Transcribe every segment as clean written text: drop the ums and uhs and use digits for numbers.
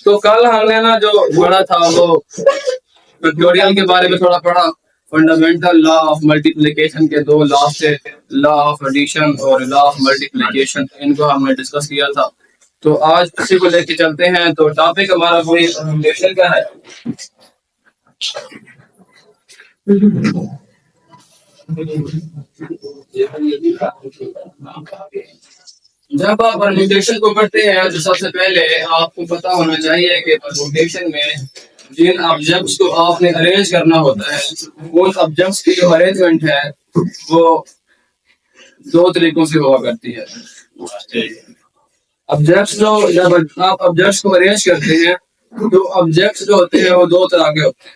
तो कल हमने ना जो पढ़ा था वो फैक्टोरियल के बारे में थोड़ा पढ़ा। फंडामेंटल लॉ ऑफ मल्टीप्लिकेशन के दो लॉ थे, लॉ ऑफ एडिशन और लॉ ऑफ मल्टीप्लिकेशन, इनको हमने डिस्कस किया था। तो आज इसी को लेके चलते हैं। तो टॉपिक हमारा वही परम्यूटेशन का है। जब आप परम्यूटेशन को करते हैं तो सबसे पहले आपको पता होना चाहिए कि परम्यूटेशन में जिन ऑब्जेक्ट्स को आपने अरेंज करना होता है, उन ऑब्जेक्ट्स की जो अरेंजमेंट है वो दो तरीकों से हुआ करती है। ऑब्जेक्ट्स जो जब आप ऑब्जेक्ट्स को अरेंज करते हैं तो ऑब्जेक्ट्स जो होते हैं वो दो तरह के होते हैं।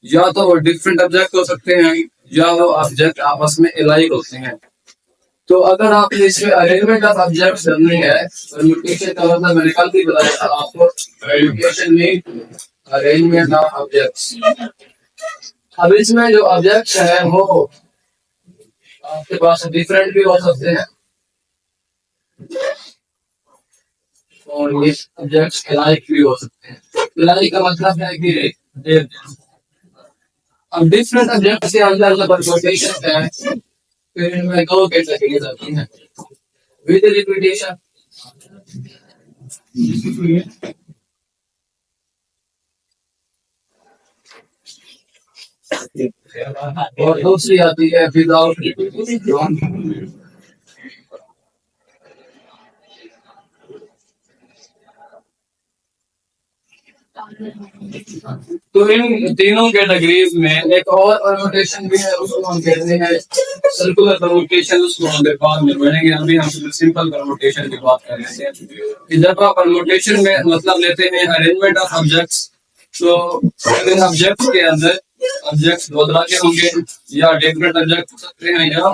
या तो वो डिफरेंट ऑब्जेक्ट हो सकते हैं या वो ऑब्जेक्ट आपस में अलाइक होते हैं। तो अगर आप इसमें अरेंजमेंट ऑफ ऑब्जेक्ट्स करनी है, परम्यूटेशन का मतलब मैंने कल भी बताया था आपको, परम्यूटेशन में अरेंजमेंट ऑफ ऑब्जेक्ट्स। अब इसमें जो ऑब्जेक्ट्स है वो आपके पास डिफरेंट भी हो सकते हैं और ये ऑब्जेक्ट्स अलाइक भी हो सकते हैं। अलाइक का मतलब है कि अब डिफरेंट ऑब्जेक्ट के अंदर जब परम्यूटेशन है फिर इनमें दो कैटेगरीज आती हैं, विद रिपीटेशन और दूसरी आती है विदाउट रिपीटेशन। तो इन तीनों कैटेगरीज में एक और परम्यूटेशन भी है, उसको हम कहते हैं सर्कुलर परम्यूटेशन। उसको हम बाद में पढ़ेंगे। अभी हम सिंपल परम्यूटेशन की बात कर रहे हैं कि जब आप परम्यूटेशन में मतलब लेते हैं अरेंजमेंट ऑफ ऑब्जेक्ट्स, तो इन ऑब्जेक्ट्स के अंदर ऑब्जेक्ट्स दो तरह के होंगे, या डिफरेंट ऑब्जेक्ट हो सकते हैं या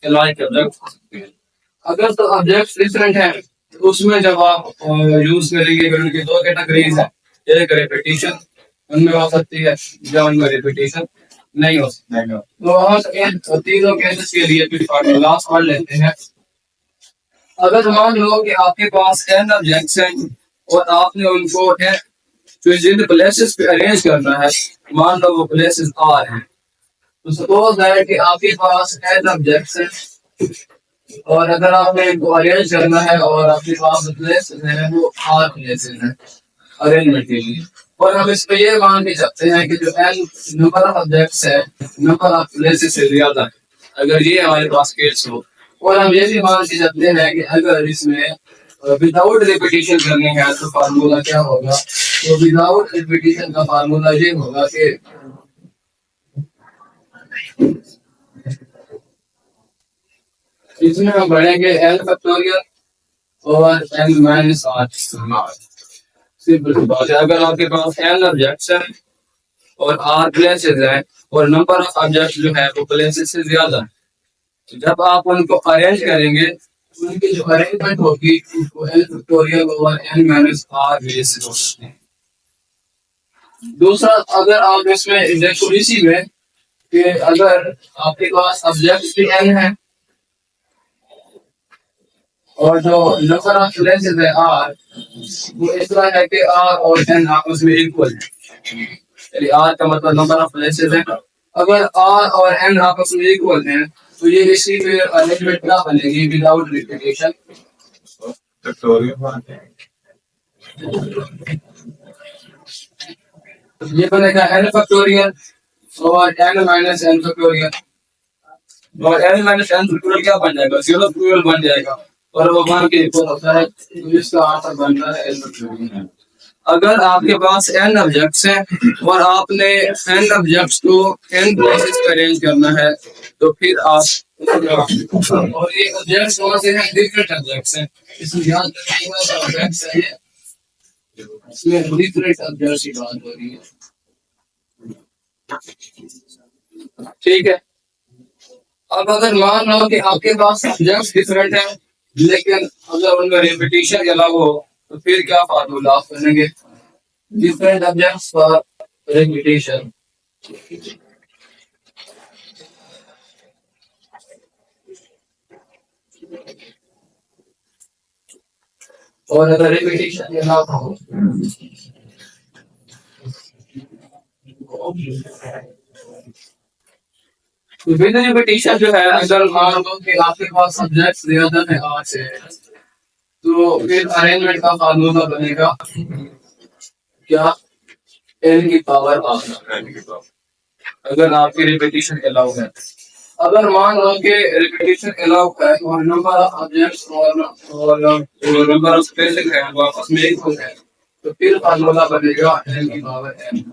अलाइक ऑब्जेक्ट हो सकते हैं। अगर तो ऑब्जेक्ट्स डिफरेंट हैं तो उसमें जब आप यूज करेंगे फिर उनकी दो कैटेगरीज है, एक रिपीटेशन उनमें हो सकती है या उनमें रिपीटेशन नहीं हो सकती है। तो हम इन तीनों केसेस के लिए फिर फॉर्मूलाज पढ़ लेते हैं। अगर मान लो कि आपके पास n ऑब्जेक्ट्स हैं और आपने उनको जो जिन प्लेसेस पे अरेंज करना है, मान लो वो प्लेसेस r हैं, तो सपोज है कि आपके पास n ऑब्जेक्ट्स हैं और अगर आपने इनको अरेंज करना है और आपके पास प्लेसेस हैं वो r प्लेसेस हैं अरेंजमेंट के लिए, और हम इस पे ये मान भी सकते हैं कि जो n नंबर ऑफ ऑब्जेक्ट्स है नंबर ऑफ प्लेसेस से ज्यादा है, अगर ये हमारे पास केस हो। और हम ये भी मान के सकते हैं कि अगर इसमें विदाउट रिपीटेशन करनी है तो फार्मूला क्या होगा। तो विदाउट रिपीटेशन का फार्मूला ये होगा कि इसमें हम बढ़ेंगे एल फैक्टोरियल और एन माइनस आर। सिंपल सी बात है। अगर आपके पास एन ऑब्जेक्ट्स है और आर प्लेसेस है और नंबर ऑफ ऑब्जेक्ट्स जो है वो प्लेसेस से ज्यादा है, तो जब आप उनको अरेंज करेंगे उनकी जो अरेंजमेंट होगी उसको एल फैक्टोरियल और एन माइनस आर बेस से होती है। दूसरा, अगर आप इसमें देखो इसी में कि अगर आपके पास ऑब्जेक्ट्स भी एन है और जो नंबर ऑफ प्लेसेस है आर, वो इस तरह है कि आर और एन आपस में इक्वल है। यानी आर का मतलब नंबर ऑफ प्लेसेस है। अगर आर और एन आपस में इक्वल हैं तो ये इसी फिर अरेंजमेंट क्या बनेगी विदाउट रिपीटेशन। ये बनेगा एन फैक्टोरियल और एन माइनस एन फैक्टोरियल, और एन माइनस एन फैक्टोरियल क्या बन जाएगा, जीरो फैक्टोरियल बन जाएगा और वो वन के इक्वल होता है, तो इसका आंसर बनता है एन फैक्टोरियल। अगर आपके पास n ऑब्जेक्ट्स हैं और आपने n ऑब्जेक्ट्स को n प्लेसेस पे अरेंज करना है तो फिर आप और ये ऑब्जेक्ट्स कौन से हैं, डिफरेंट ऑब्जेक्ट्स हैं। इसमें ध्यान रखिएगा ऑब्जेक्ट्स है, इसमें डिफरेंट ऑब्जेक्ट्स की बात हो रही है। ठीक है। अब अगर मान लो कि आपके पास ऑब्जेक्ट्स डिफरेंट हैं लेकिन अगर उनमें रिपीटेशन अलग हो तो फिर क्या फार्मूला आप करेंगे, different objects for repetition. और अगर रिपीटेशन के अलावा हो तो विद रिपीटेशन जो है, अगर मान लो कि आपके पास सब्जेक्ट ज्यादा है आज से, तो फिर अरेंजमेंट का फार्मूला बनेगा क्या, एन की पावर आर। अगर आपकी रिपीटेशन अलाउ है, अगर मान लो कि रिपीटेशन अलाउ है और नंबर ऑफ ऑब्जेक्ट्स और नंबर ऑफ स्पेसिंग है वो आपस में इक्वल है, तो फिर फार्मूला बनेगा एन की पावर एन।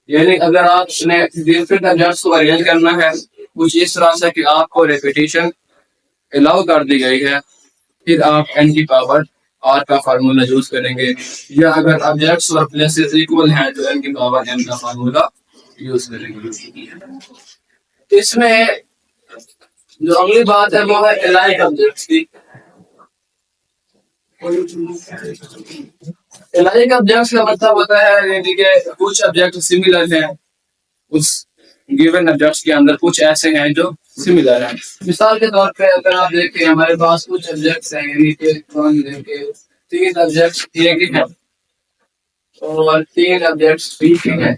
यानी अगर आपने डिफरेंट ऑब्जेक्ट्स को अरेंज करना है कुछ इस तरह से कि आपको रिपीटेशन अलाउ कर दी गई है, फिर आप एन की पावर आर का फार्मूला यूज करेंगे। या अगर ऑब्जेक्ट्स और प्लेसेस इक्वल हैं तो एन की पावर एन का फार्मूला यूज करेंगे। इसमें जो अगली बात है वो है एलाइक ऑब्जेक्ट्स की। एलाइक ऑब्जेक्ट्स का मतलब होता है यानी कि कुछ ऑब्जेक्ट सिमिलर हैं, उस गिवन ऑब्जेक्ट्स के अंदर कुछ ऐसे हैं जो सिमिलर हैं। मिसाल के तौर पे अगर आप देखें हमारे पास कुछ ऑब्जेक्ट्स हैं, यानी कि तीन ऑब्जेक्ट्स ए के हैं और तीन ऑब्जेक्ट्स बी के हैं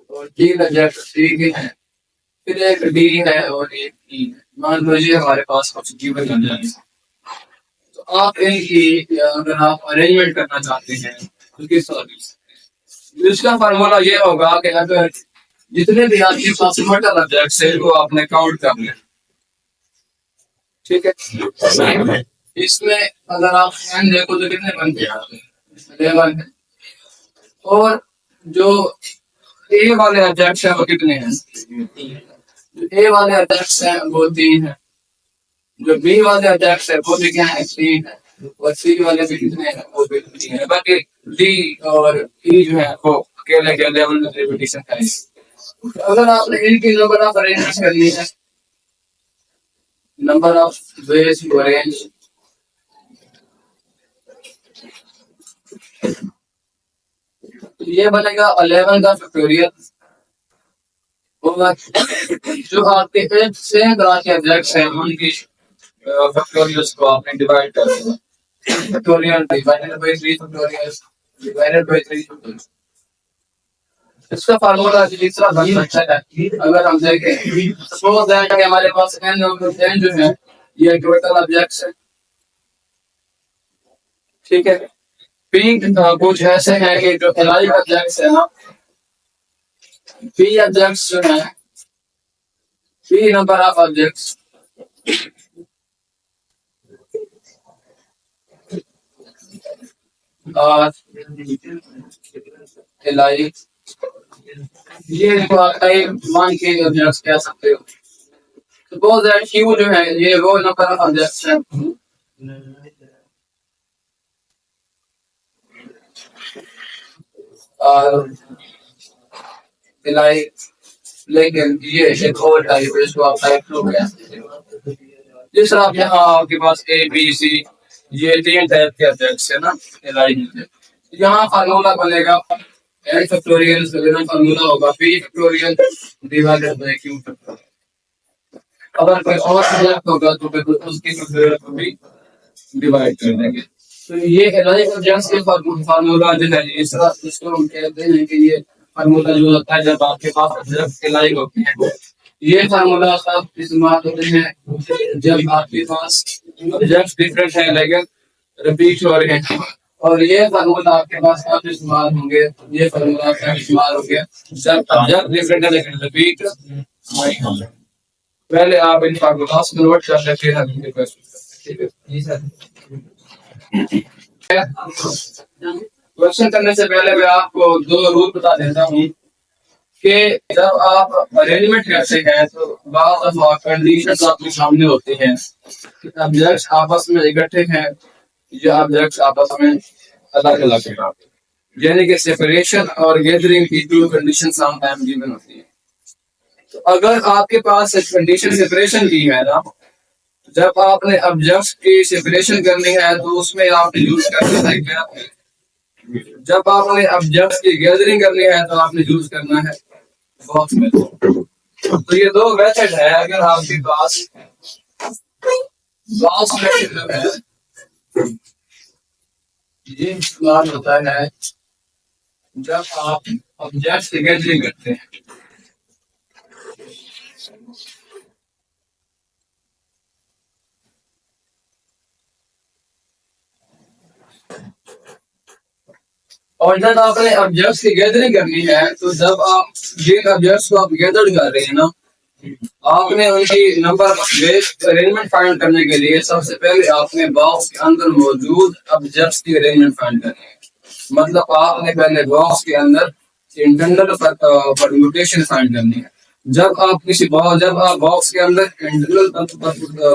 और तीन ऑब्जेक्ट्स सी के हैं, फिर एक डी है और एक ई है। मान लीजिए हमारे पास कुछ गिवन ऑब्जेक्ट्स, तो आप इनकी अगर आप अरेंजमेंट करना चाहते हैं तो किस तरह, इसका फार्मूला ये होगा कि अगर जितने भी आपके पास टोटल ऑब्जेक्ट्स है वो आपने काउंट कर लें, ठीक है। इसमें अगर आप एन देखो तो कितने बनते हैं, 11 है। और जो ए वाले ऑब्जेक्ट्स हैं वो कितने हैं, जो ए वाले ऑब्जेक्ट्स हैं वो 3 है, जो बी वाले ऑब्जेक्ट्स है वो भी क्या है, 3 है, और सी वाले भी कितने हैं, वो भी 3 है। बाकी डी और ई जो है वो अकेले के लेवल में रिपीटेशन है। अगर आपने इनकी नंबर ऑफ अरेंजमेंट करनी है, number of ways to arrange, तो ये बनेगा 11 का फैक्टोरियल होगा। जो आपके एक सेम तरह के ऑब्जेक्ट्स हैं उनकी फैक्टोरियल्स को आपने डिवाइड कर दिया, factorial divided by 3 factorial divided by 3 factorial. इसका फार्मूला इस तरह बन सकता है। अगर हम देखें सपोज दैट कि हमारे पास n जो है ये टोटल ऑब्जेक्ट्स है, ठीक है। पी कुछ ऐसे हैं कि जो एलाइक ऑब्जेक्ट्स है ना, पी ऑब्जेक्ट्स जो है, पी नंबर ऑफ ऑब्जेक्ट्स और एलाइक, ये आप मान के ऑब्जेक्ट्स कह सकते हो। सपोज दैट क्यू जो है ये वो नंबर ऑफ ऑब्जेक्ट्स है और एलाइक, लेकिन ये एक और टाइप है इसको आप टाइप 2 कह सकते हो। जिस तरह यहाँ आपके पास ए बी सी ये 3 टाइप के ऑब्जेक्ट्स है ना एलाइक में, यहाँ फार्मूला बनेगा n फैक्टोरियल से फार्मूला होगा p factorial divided by q factorial. अगर कोई और ऑब्जेक्ट होगा तो फिर उसकी फैक्टोरियल को भी डिवाइड कर देंगे। तो ये एलाइक ऑब्जेक्ट्स के फार्मूला जो है इस तरह इसको हम कहते हैं कि ये फार्मूला जो होता है जब आपके पास ऑब्जेक्ट एलाइक होते हैं। ये फार्मूला सब इस्तेमाल होते हैं जब आपके पास ऑब्जेक्ट्स डिफरेंट है लेकिन रिपीट हो रहे हैं, और ये फार्मूला आपके पास कब इस्तेमाल होंगे, ये फार्मूला कब इस्तेमाल होंगे जब ऑब्जेक्ट डिफरेंट है लेकिन रिपीट नहीं होंगे। पहले आप इन फार्मूलास को नोट कर लेते हैं, ठीक है जी सर। क्वेश्चन करने से पहले मैं आपको 2 रूल बता देता हूँ कि जब आप अरेंजमेंट करते हैं तो बाज़ दफा कंडीशंस आपके सामने होते हैं कि ऑब्जेक्ट्स आपस में इकट्ठे हैं या ऑब्जेक्ट्स आपस में अलग अलग हैं, यानी कि सेपरेशन और गैदरिंग की 2 कंडीशन समटाइम गिवन होती है। तो अगर आपके पास कंडीशन सेपरेशन की है ना, जब आपने ऑब्जेक्ट्स की सेपरेशन करनी है तो उसमें आपने यूज करना है क्या, जब आपने ऑब्जेक्ट्स की गैदरिंग करनी है तो आपने यूज करना है बॉक्स में। तो ये 2 मेथड है। अगर आपके पास बॉक्स मेथड है ये इस्तेमाल होता है जब आप ऑब्जेक्ट की गैदरिंग करते हैं। और जब आपने ऑब्जेक्ट्स की गैदरिंग करनी है तो जब आप जिन ऑब्जेक्ट्स को आप गैदर कर रहे हैं ना, आपने उनकी नंबर बेस अरेंजमेंट फाइंड करने के लिए सबसे पहले आपने बॉक्स के अंदर मौजूद ऑब्जेक्ट्स की अरेंजमेंट फाइंड करनी है। मतलब आपने पहले बॉक्स के अंदर इंटरनल परम्यूटेशन फाइंड करनी है। जब आप बॉक्स के अंदर इंटरनल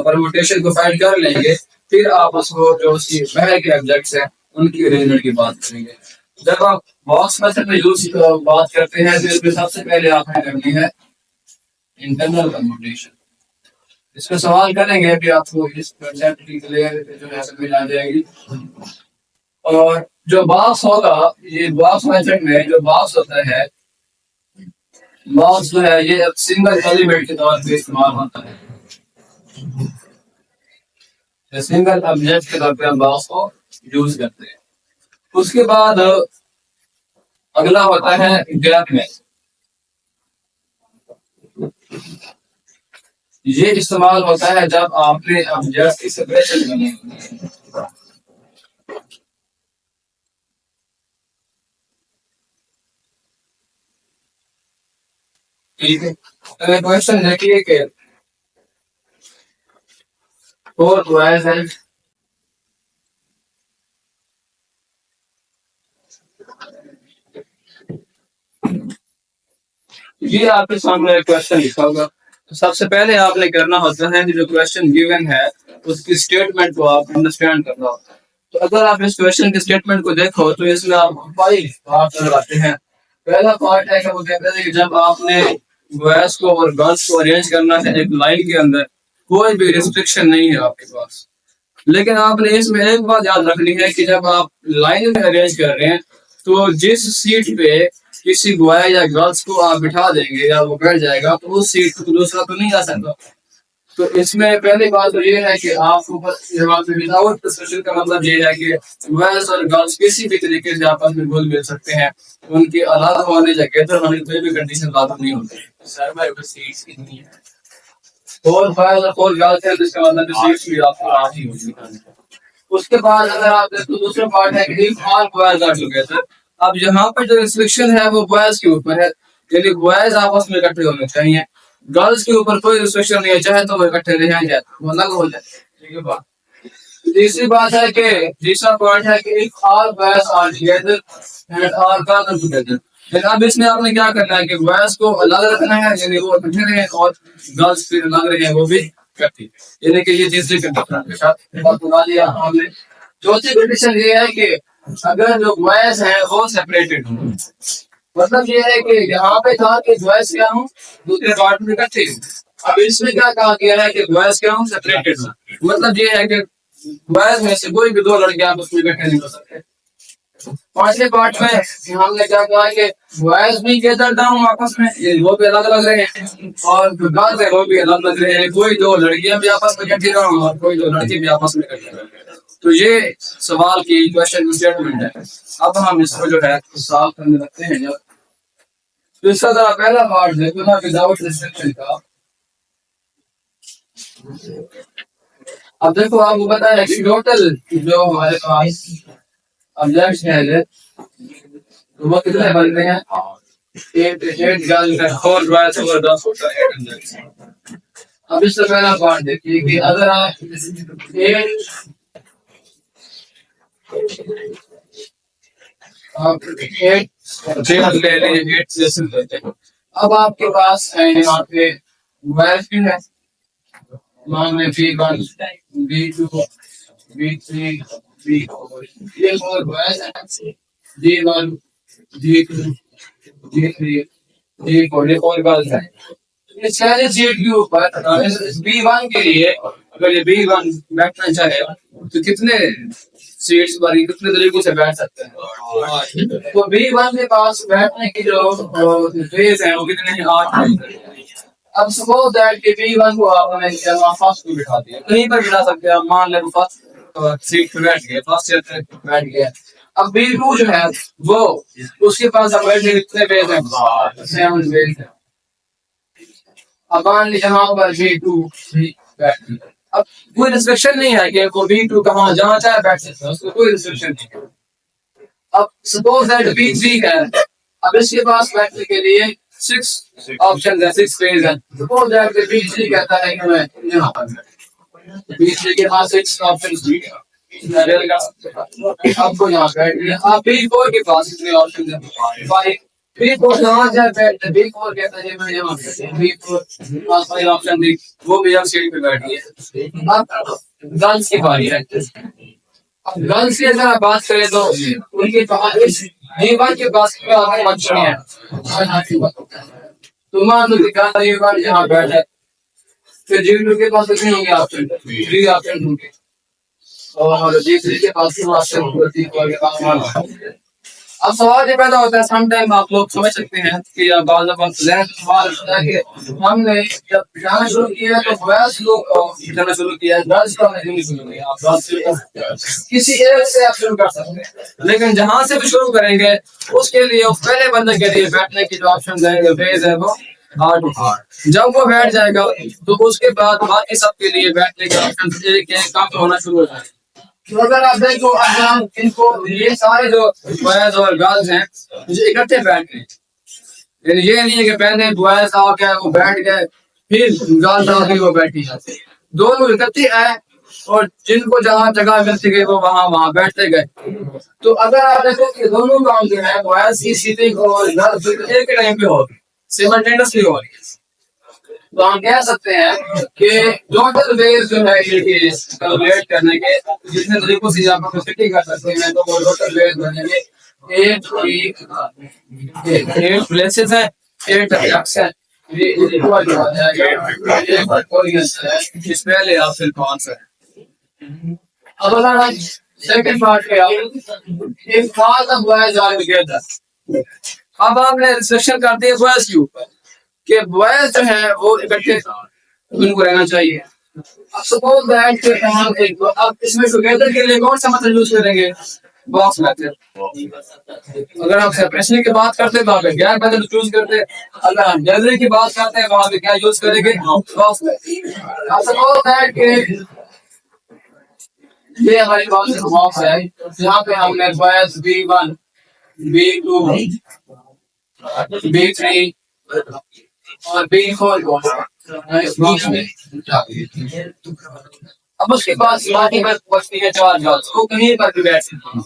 परम्यूटेशन को फाइंड कर लेंगे, फिर आप उसको जो उसकी बाहर के ऑब्जेक्ट्स हैं उनकी अरेंजमेंट की बात करेंगे। जब आप बॉक्स मेथड में यूज बात करते हैं तो इसमें सबसे पहले आपने करनी है इंटरनल परम्यूटेशन। इस पे सवाल करेंगे अभी आपको इस कंसेप्ट की क्लियर जो है समझ आ जाएगी। और जो बॉक्स होगा, ये बॉक्स मेथड में जो बॉक्स होता है, बॉक्स जो है ये सिंगल एलिमेंट के तौर पे इस्तेमाल होता है। सिंगल ऑब्जेक्ट के तौर पे हम बॉक्स को यूज करते हैं। उसके बाद अगला होता है गैप में। ये इस्तेमाल होता है जब आपने ऑब्जेक्ट की सेपरेशन करनी होती है। ठीक है, अगर क्वेश्चन देखिए कि फोर बॉयज हैं, ये आपके सामने क्वेश्चन लिखा होगा। तो सबसे पहले आपने करना होता है कि जो क्वेश्चन गिवन है उसकी स्टेटमेंट को आप अंडरस्टैंड करना होता है। तो अगर आप इस क्वेश्चन के स्टेटमेंट को देखो तो इसमें आप 5 पार्ट नजर आते हैं। पहला पार्ट है कि वो कहते हैं कि जब आपने बॉयज को और गर्ल्स को अरेंज करना है एक लाइन के अंदर, कोई भी रिस्ट्रिक्शन नहीं है आपके पास। लेकिन आपने इसमें एक बात याद रखनी है कि जब आप लाइन में अरेंज कर रहे हैं तो जिस सीट पे किसी बॉय या गर्ल्स को आप बिठा देंगे या वो बैठ जाएगा तो उस सीट पे दूसरा तो नहीं आ सकता। तो इसमें पहली बात तो ये है कि आपको विदाउट डिस्कशन का मतलब ये है कि बॉयज और गर्ल्स किसी भी तरीके से आपस में घुल मिल सकते हैं। उनके अलग होने या गैदर होने की कोई भी कंडीशन लागू नहीं होती। सर भाई सीट्स कितनी है? फोर बॉयज और फोर गर्ल्स है तो इसका मतलब सीट्स भी आपको आठ ही होगी। उसके बाद अगर आप देखो दूसरा पार्ट है कि if all boys are together. अब यहाँ पर जो रिस्ट्रिक्शन है वो बॉयज के ऊपर है, यानी बॉयज आपस में इकट्ठे होने चाहिए। गर्ल्स के ऊपर कोई रिस्ट्रिक्शन नहीं है, चाहे तो वो इकट्ठे रह जाए वो अलग हो जाए। ठीक है बात। तीसरी बात है कि तीसरा पॉइंट है कि if all boys are together and all girls are together. लेकिन अब इसमें आपने क्या करना है कि बॉयज को अलग रखना है, यानी वो इकट्ठे रहे, और गर्ल्स फिर अलग रहे वो भी इकट्ठी। यानी कि ये तीसरी कंडीशन के साथ बात बना लिया हमने। चौथी कंडीशन ये है कि अगर जो बॉयज है वो सेपरेटेड हो। मतलब ये है कि यहाँ पे था कि बॉयज क्या हूँ दूसरे पार्ट में इकट्ठे। अब इसमें क्या कहा गया है कि बॉयज क्या हूँ सेपरेटेड हो। मतलब ये है कि बॉयज में से कोई भी दो लड़कियां आपस में इकट्ठे नहीं हो सकते। पांचवें पार्ट में हमने क्या कहा कि बॉयज भी गैदर डाउन आपस में, ये वो भी अलग अलग रहे और जो गर्ल्स है वो भी अलग अलग रहे। कोई दो लड़कियां भी आपस में इकट्ठी ना हो और कोई दो लड़के भी आपस में इकट्ठे रहे। तो ये सवाल की क्वेश्चन की स्टेटमेंट है। अब हम इसको जो है सॉल्व करने लगते हैं। जब तो इसका जरा पहला पार्ट देखो ना विदाउट रिस्ट्रिक्शन का। अब देखो आपको पता है कि टोटल जो हमारे पास ऑब्जेक्ट्स हैं तो वो कितने बनते हैं? 8 8 गर्ल्स हैं, 4 बॉयज और 10 होता है 8 ऑब्जेक्ट्स। अब इससे पहला पार्ट देखिए कि अगर आप 8 आप 8 ले लें, 8 जैसे लेते हैं। अब आपके पास है यहाँ पे बॉयज भी है, मान लें B1 B2 B3 B4, ये 4 बॉयज हैं। D1 D2 D3 D4 ये 4 गर्ल्स हैं। ये सारे सीट के ऊपर B1 के लिए अगर ये B1 बैठना चाहे तो कितने सीट्स पर कितने तरीकों से बैठ सकते हैं? तो B1 के पास बैठने की जो स्पेस है वो कितने हैं? 8। अब सपोज दैट कि B1 को आपने फर्स्ट को बिठा दिया, कहीं पर बिठा सकते हैं। मान लें फर्स्ट सीट पे बैठ गया, फर्स्ट ईयर पे बैठ गया। अब B2 जो है वो उसके पास अब बैठने कितने पेज हैं? 7 पेज है। अब मान लीजिए यहाँ पर B2 बैठ गया। अब कोई रिस्ट्रिक्शन नहीं है कि को B2 कहाँ जहाँ चाहे बैठ सकता है, उसको कोई रिस्ट्रिक्शन नहीं है। अब सपोज दैट B3 है, अब इसके पास बैठने के लिए 6 ऑप्शन है, 6 पेज है। सपोज दैट B3 कहता है कि मैं यहाँ पर B3 के पास 6 ऑप्शन आपको यहाँ बैठ गया। आप B4 के पास कितने ऑप्शन है? 5। B4 यहाँ जाए बैठ, B4 कहता है मैं यहाँ B4 पास 5 ऑप्शन दी, वो भी अब सीट पे बैठ गया। अब गर्ल्स की बारी है। अब गर्ल्स की अगर आप बात करें तो उनके पास जीवन के पास ऑप्शन है। तो मान लो जीवन यहाँ बैठे, फिर जीवन के पास कितने होंगे ऑप्शन? 3 ऑप्शन होंगे। और जीवन के पास अब सवाल ये पैदा होता है, समटाइम आप लोग समझ सकते हैं कि बाज़ सवाल होता है कि हमने जब जाना शुरू किया तो बॉयज लोग जाना शुरू किया, गर्ल्स का नहीं शुरू किया। आप किसी एक से आप शुरू कर सकते हैं, लेकिन जहां से भी शुरू करेंगे उसके लिए पहले बंदे के लिए बैठने की जो ऑप्शन रहेंगे फेज है वो हार्ड हार्ड। जब वो बैठ जाएगा तो उसके बाद बाकी सबके लिए बैठने के ऑप्शन एक एक कम होना शुरू हो जाएगा। तो अगर आप देखो, अगर हम इनको ये सारे जो बॉयज और गर्ल्स हैं जो इकट्ठे बैठ गए, यानी ये नहीं है कि पहले बॉयज आके वो बैठ गए फिर गर्ल्स आके वो बैठी जाते, दोनों इकट्ठे आए और जिनको जहाँ जगह मिलती गई वो वहां वहां बैठते गए। तो अगर आप देखो कि दोनों काम जो है बॉयज की सीटिंग और गर्ल्स एक टाइम पे होगी, सिमल्टेनियसली हो रही है, तो हम कह सकते हैं कि टोटल वेज जो है ये कैलकुलेट करने के जितने तरीकों से आप फिटिंग कर सकते हैं, तो वो टोटल वेज बनेंगे 8 प्लेसेस है, 8 एक्स है, ये इक्वल हो जाएगा इस पहले ऑप्शन कौन सा है। अब अगर सेकंड पार्ट पे आओ, एक खास अब बॉयज आर टुगेदर। अब आपने रिस्ट्रिक्शन कर दिया बॉयज के ऊपर कि बॉयज जो है वो इकट्ठे उनको रहना चाहिए। अब सपोज दैट के हम एक अब इसमें टुगेदर के लिए कौन सा मेथड यूज करेंगे? Box method. अगर हम सेपरेशन की बात करते हैं तो आप गैर मेथड चूज करते हैं, अगर हम गैदरिंग की बात करते हैं वहां पे क्या यूज करेंगे? Box method. अब सपोज दैट के ये हमारे पास बॉक्स है जहाँ पे हमने बॉयज B1 B2 B3 और B4 को बीच में। अब उसके पास बाकी पर बचती है 4 गर्ल्स, वो कहीं पर भी बैठ सकती हैं।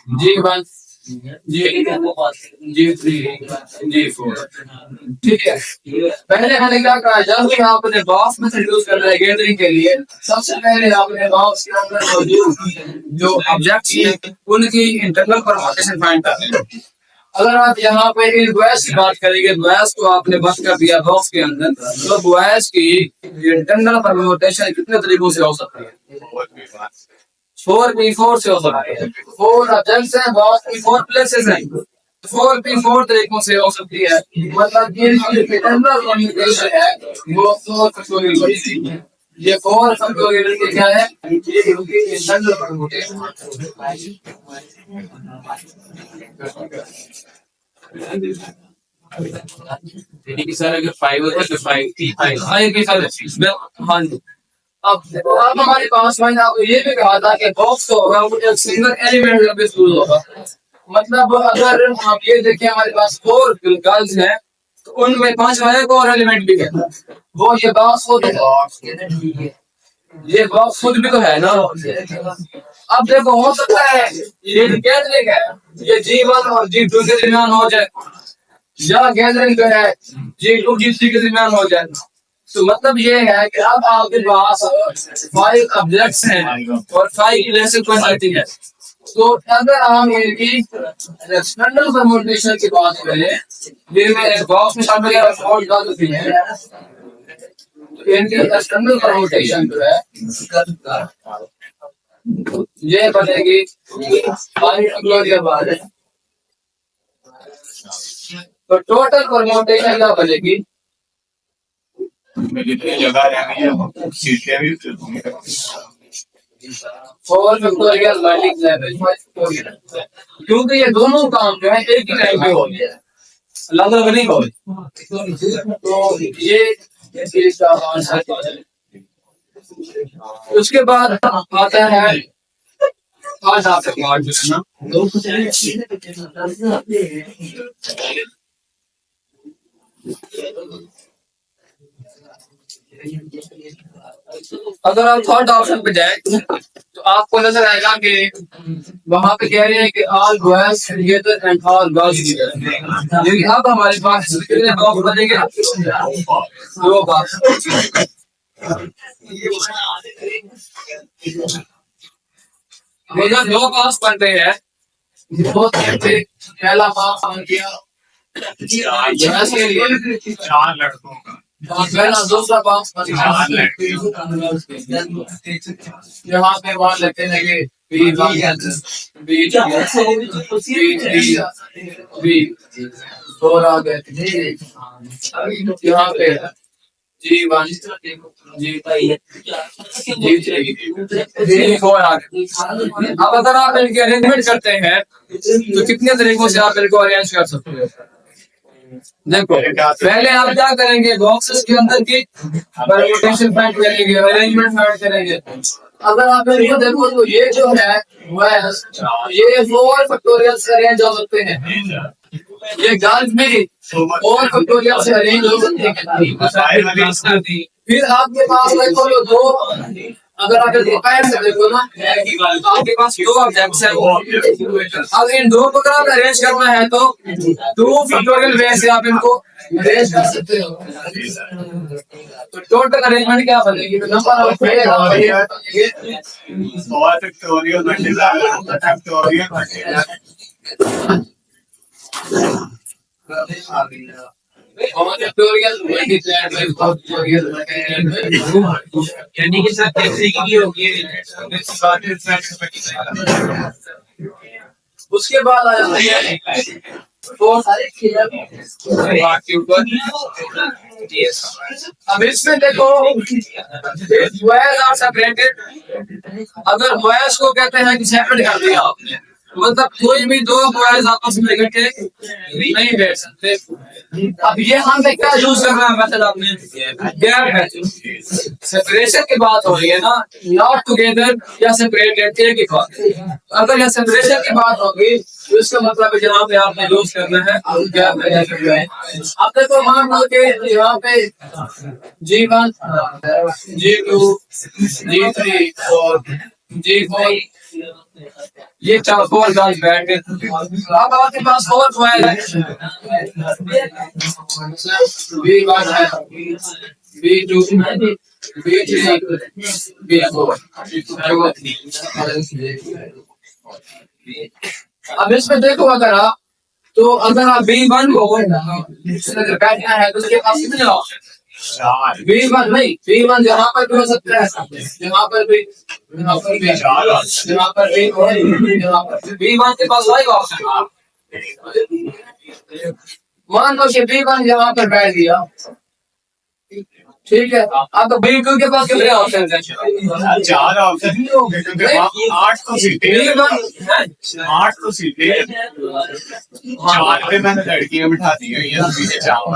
G1 G3 G4, ठीक है। पहले मैंने क्या कहा, जब भी आपने बॉक्स में यूज कर रहे हैं गैदरिंग के लिए, सबसे पहले आपने बॉक्स के अंदर मौजूद जो ऑब्जेक्ट्स हैं उनकी इंटरनल परमुटेशन फाइंड करनी है। अगर आप यहाँ पे इन बॉयज की बात करेंगे, बॉयज को आपने बस कर दिया बॉक्स के अंदर, तो बॉयज की इंटरनल परमुटेशन कितने तरीकों से हो सकती है? 4p4 से हो सकती है। 4 ऑब्जेक्ट्स हैं, बॉक्स की 4 प्लेसेस हैं, 4p4 तरीकों से हो सकती है। मतलब ये इंटरनल परमुटेशन है वो 4 फैक्टोरियल है। ये 4 फैक्टोरियल के क्या है? ये इनकी इंटरनल परमुटेशन। सर अगर 5 होता तो 5 के साथ हाँ जी। अब हमारे पास मैंने आपको ये भी कहा था कि बॉक्स तो होगा वो एक सिंगल एलिमेंट का बेस होगा। मतलब अगर आप ये देखें हमारे पास 4 गर्ल्स हैं तो उनमें 5 वाले को और एलिमेंट भी है, वो ये बॉक्स खुद है, ये बॉक्स खुद भी तो है ना। अब देखो हो सकता है ये गैदरिंग है ये G1 और G2 के दरमियान हो जाए, या गैदरिंग जो है G2 G3 के दरमियान हो जाए। तो मतलब ये है कि अब आपके पास 5 ऑब्जेक्ट्स हैं और 5 प्लेसेस बन सकती है। तो अगर हम इनकी एक्सटर्नल परमुटेशन की बात करें, जिनमें एक बॉक्स में शामिल है और होती है, तो इनकी एक्सटर्नल परमुटेशन जो है ये बनेगी 5 के बाद। तो टोटल परमुटेशन क्या बनेगी? 4 फैक्टोरियल मल्टीप्लाई, क्योंकि ये दोनों काम जो है एक ही टाइम पे हो गया है, अलग अलग नहीं हो रहे। तो ये इसका आंसर है। उसके बाद आता है आज आप तक मार्क जिसना अगर आप थर्ड ऑप्शन पे जाए तो आपको नजर आएगा कि वहां पे कह रहे हैं कि all boys together and all girls together, लेकिन अब हमारे पास कितने बॉक्स बनेंगे? 2 बॉक्स। ये जो 2 बॉक्स बनते हैं, पहला बॉक्स बन गया गर्ल्स के लिए 4 लड़कों का, और पहला दूसरा बॉक्स बन गया यहाँ पे मान लेते हैं कि बी बी बी और आ गए यहाँ पे G1 G4 आ गए। अब अगर आप इनके अरेंजमेंट करते हैं तो कितने तरीकों से आप इनको अरेंज कर सकते हैं? देखो, पहले आप क्या करेंगे, बॉक्सेस के अंदर की परम्यूटेशन फाइंड करेंगे, अरेंजमेंट फाइंड करेंगे। अगर आप इनको देखो तो ये जो है वह ये 4 फैक्टोरियल से अरेंज हो सकते हैं, ये गर्ल्स भी 4 फैक्टोरियल से अरेंज हो सकते हैं। फिर आपके पास देखो जो 2, अगर आप इसको पैर से देखो ना, आपके पास 2 ऑब्जेक्ट्स हैं। अब इन 2 को अगर आप अरेंज करना है तो 2 फैक्टोरियल वे से आप इनको अरेंज कर सकते हो। तो टोटल अरेंजमेंट क्या बनेगी? तो number of factorial multiply factorial यानी कि सर कैसे की होगी। उसके बाद आ जाता है अब इसमें देखो बॉयज आर सेपरेटेड। अगर बॉयज को कहते हैं कि सेपरेट कर दिया आपने, मतलब कोई भी 2 बॉयज आपस में इकट्ठे नहीं बैठ सकते। अब ये हम क्या यूज कर रहे हैं मेथड, आपने गैप है, सेपरेशन की बात हो रही है ना, नॉट टुगेदर या सेपरेटेड एक ही बात। अगर यह सेपरेशन की बात होगी तो इसका मतलब है यहाँ पे आपने यूज करना है गैप है। अब देखो मान लो कि यहाँ पे G1 G2 G3 और G4 ये 4 गर्ल्स बैठ गए। अब आपके पास 4 बॉयज है, B1 है, B2 B3 B4। अब इसमें देखो अगर आप B1 को अगर बैठना है तो उसके पास कितने ऑप्शन? B1 नहीं, B1 यहाँ पर भी हो सकता है, यहाँ पर भी, यहाँ पर भी, यहाँ पर भी, यहाँ पर भी। B1 के पास वही ऑप्शन। मान लो कि B1 यहाँ पर बैठ गया, ठीक है। अब B2 के पास कितने ऑप्शन हैं? 4 ऑप्शन, 8 तो सीटे, 8 तो सीटे 4 पे मैंने लड़कियां बिठा दी हुई है, पीछे 4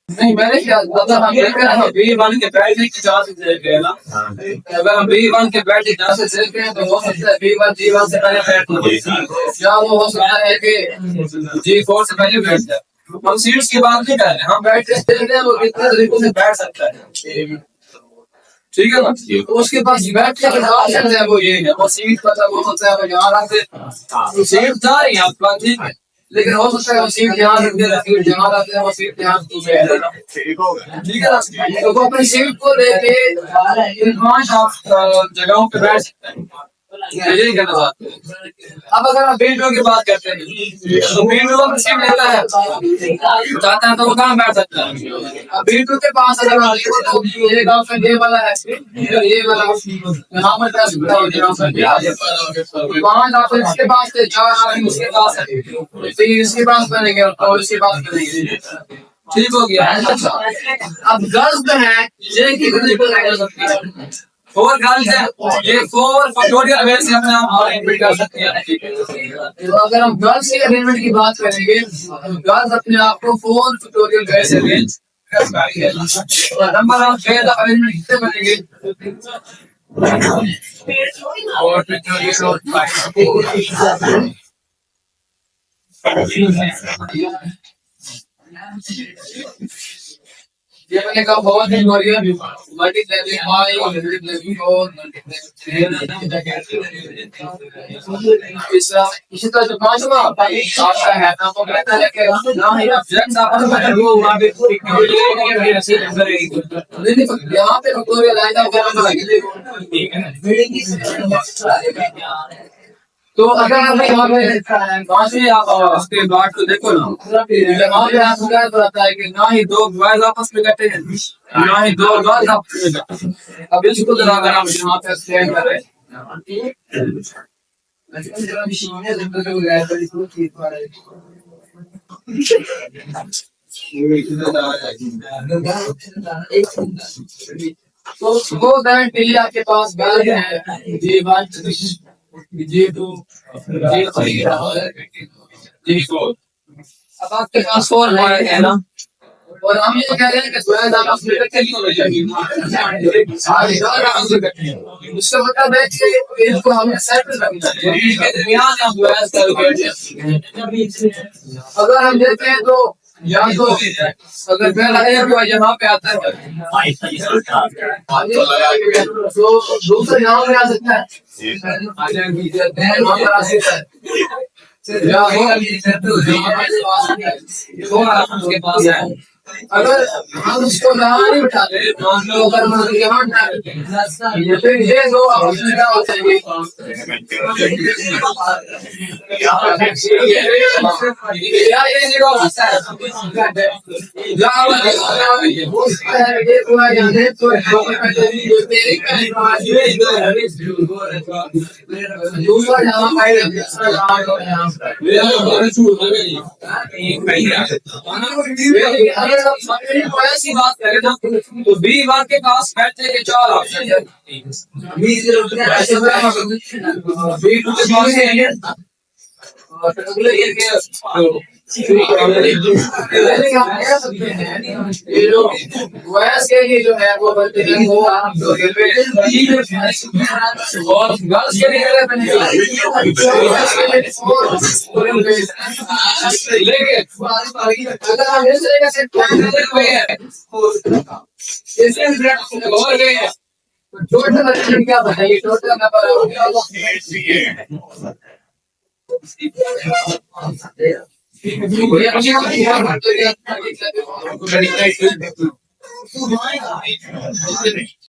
नहीं मैंने क्या मतलब हम देख रहे हैं B1 के बैटरी की चार्ज से है ना, अगर हम B1 के बैटरी चार्ज से देखते हैं तो हो सकता है B1 G1 से पहले बैठ जाए, या वो हो सकता है कि G4 से पहले बैठ जाए। हम सीट्स की बात नहीं कर रहे, हम बैटरी से देख रहे हैं वो कितने तरीकों से बैठ सकता है, ठीक है ना। तो उसके पास बैटरी का ऑप्शन है वो ये है, वो सीट मतलब हो सकता है वो यहाँ रखते, सीट जा रही है आपके पास, ठीक है, लेकिन हो सकता है वो सीट यहाँ रख दे, सीट जहाँ रखते हैं वो सीट यहाँ ठीक है ना। तो वो अपनी सीट को लेके इन 5 जगहों पे बैठ सकते हैं, यही कहना चाहते हैं। अब अगर आप B2 की बात करते हैं तो B2 को सीट लेता है, चाहता है तो वो कहाँ बैठ सकता है। अब B2 के पास अगर आप देखो तो ये ऑप्शन ये वाला है, ये वाला यहाँ पर बैठ सकता है। 5 ऑप्शन इसके पास थे, 4 ऑप्शन उसके पास है, 3 इसके पास बनेंगे और इसके पास बनेंगे, ठीक हो गया। अब गर्ल्स में है ये कितने को सकती है, फोर गर्ल्स है, ये फोर फैक्टोरियल वे से अपने आप अरेंजमेंट कर सकते हैं। तो अगर हम गर्ल्स के अरेंजमेंट की बात करेंगे, गर्ल्स अपने आप को फोर फैक्टोरियल वे से अरेंज कर पाएंगे। और number of ways of arrangement कितने बनेंगे? और फैक्टोरियल और ये मैंने कहा बहुत ही बढ़िया मल्टीप्लाई 5 मल्टीप्लाई 4 मल्टीप्लाई 10 इसी तरह जो पांचवा आपका है ना वो कहता है कि ना ही ऑब्जेक्ट्स आपस में वो वहां पे यहाँ पे फैक्टोरियल आएगा वो नंबर लगेगा। तो अगर आप यहाँ पे पांचवी आप उसके बाद तो देखो ना, यहाँ पे आपको क्या बताता है कि ना ही दो बॉयज आपस में करते हैं, ना ही दो गर्ल्स आपस में करते हैं। अब इसको जरा अगर हम यहाँ पे एक्सप्लेन करें, तो वो दैट आपके पास गर्ल है, J1 J2 J3 J4। अब आपके पास 4 है ना, और हम ये कह रहे हैं कि बॉयज आपस में इकट्ठे नहीं होने चाहिए, सारे गर्ल आपस में इकट्ठे हैं। उसका मतलब है कि इनको हमें सेपरेट रखना है, इनके दरमियान हम बॉयज अगर हम देखें तो या तो अगर पहला एक हुआ यहाँ पे आता है तो दूसरा यहाँ पे आ सकता है, वहाँ पर आ सकता है या उसके पास है। अगर हम उसको यहाँ नहीं बिठाते, मान लो अगर हम उसको यहाँ बिठाते फिर ये दो आपस में क्या हो जाएंगे, ऐसी बात करें ना तो बी वन के पास बैठने के 4 ऑप्शन है, बी टू के पास है और अगले ये के ये जो वयस के लिए जो है वो बनते हैं वो आप और गर्ल्स के लिए लेकिन अगर हम इस तरीके से और गए टोटल क्या बताइए, टोटल नंबर